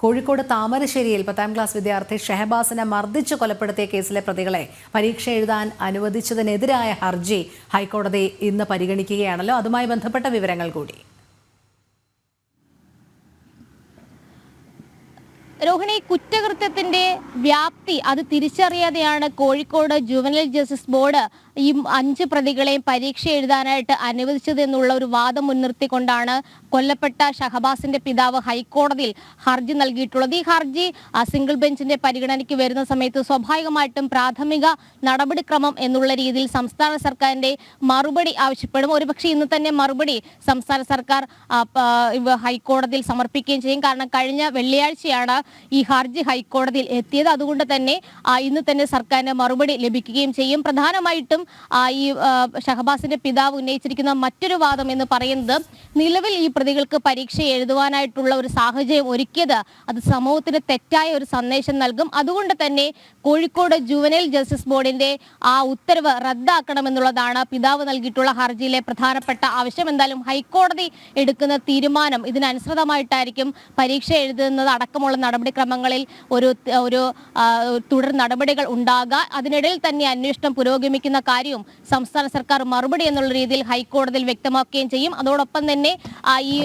കോഴിക്കോട് താമരശ്ശേരിയിൽ 10ാം ക്ലാസ് വിദ്യാർത്ഥി ഷഹബാസിനെ മർദ്ദിച്ച് കൊലപ്പെടുത്തിയ കേസിലെ പ്രതികളെ പരീക്ഷ എഴുതാൻ അനുവദിച്ചതിനെതിരായ ഹർജി ഹൈക്കോടതി ഇന്ന് പരിഗണിക്കുകയാണല്ലോ. അതുമായി ബന്ധപ്പെട്ട വിവരങ്ങൾ കൂടി. രോഹിണി, കുറ്റകൃത്യത്തിന്റെ വ്യാപ്തി അത് തിരിച്ചറിയാതെയാണ് കോഴിക്കോട് ജുവനൈൽ ജസ്റ്റിസ് ബോർഡ് ഈ 5 പ്രതികളെയും പരീക്ഷ എഴുതാനായിട്ട് അനുവദിച്ചതെന്നുള്ള ഒരു വാദം മുൻനിർത്തിക്കൊണ്ടാണ് കൊല്ലപ്പെട്ട ഷഹബാസിന്റെ പിതാവ് ഹൈക്കോടതിയിൽ ഹർജി നൽകിയിട്ടുള്ളത്. ഈ ഹർജി സിംഗിൾ ബെഞ്ചിന്റെ പരിഗണനയ്ക്ക് വരുന്ന സമയത്ത് സ്വാഭാവികമായിട്ടും പ്രാഥമിക നടപടിക്രമം എന്നുള്ള രീതിയിൽ സംസ്ഥാന സർക്കാരിന്റെ മറുപടി ആവശ്യപ്പെടും. ഒരുപക്ഷെ ഇന്ന് തന്നെ മറുപടി സംസ്ഥാന സർക്കാർ ഹൈക്കോടതിയിൽ സമർപ്പിക്കുകയും ചെയ്യും. കാരണം കഴിഞ്ഞ വെള്ളിയാഴ്ചയാണ് ഈ ഹർജി ഹൈക്കോടതിയിൽ എത്തിയത്. അതുകൊണ്ട് തന്നെ ഇന്ന് തന്നെ സർക്കാരിന് മറുപടി ലഭിക്കുകയും ചെയ്യും. പ്രധാനമായിട്ടും ഈ ഷഹബാസിന്റെ പിതാവ് ഉന്നയിച്ചിരിക്കുന്ന മറ്റൊരു വാദം എന്ന് പറയുന്നത്, നിലവിൽ ഈ പ്രതികൾക്ക് പരീക്ഷ എഴുതുവാനായിട്ടുള്ള ഒരു സാഹചര്യം ഒരുക്കിയത് അത് സമൂഹത്തിന് തെറ്റായ ഒരു സന്ദേശം നൽകും. അതുകൊണ്ട് തന്നെ കോഴിക്കോട് ജുവനൈൽ ജസ്റ്റിസ് ബോർഡിന്റെ ആ ഉത്തരവ് റദ്ദാക്കണമെന്നുള്ളതാണ് പിതാവ് നൽകിയിട്ടുള്ള ഹർജിയിലെ പ്രധാനപ്പെട്ട ആവശ്യം. എന്തായാലും ഹൈക്കോടതി എടുക്കുന്ന തീരുമാനം ഇതിനനുസൃതമായിട്ടായിരിക്കും പരീക്ഷ എഴുതുന്നത് അടക്കമുള്ള നടപടിക്രമങ്ങളിൽ ഒരു തുടർ നടപടികൾ ഉണ്ടാകുക. അതിനിടയിൽ തന്നെ അന്വേഷണം പുരോഗമിക്കുന്ന കാര്യവും സംസ്ഥാന സർക്കാർ മറുപടി എന്നുള്ള രീതിയിൽ ഹൈക്കോടതിയിൽ വ്യക്തമാക്കുകയും ചെയ്യും. അതോടൊപ്പം തന്നെ ഈ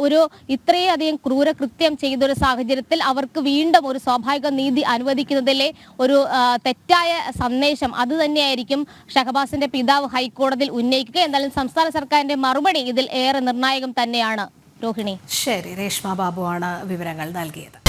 ഒരു ഇത്രയധികം ക്രൂരകൃത്യം ചെയ്തൊരു സാഹചര്യത്തിൽ അവർക്ക് വീണ്ടും ഒരു സ്വാഭാവിക നീതി അനുവദിക്കുന്നതിലെ ഒരു തെറ്റായ സന്ദേശം അത് തന്നെയായിരിക്കും ഷഹബാസിന്റെ പിതാവ് ഹൈക്കോടതിയിൽ ഉന്നയിക്കുക. എന്തായാലും സംസ്ഥാന സർക്കാരിന്റെ മറുപടി ഇതിൽ ഏറെ നിർണായകം തന്നെയാണ്. രോഹിണി. ശരി, രേഷ്മ ബാബുവാണ് വിവരങ്ങൾ നൽകിയത്.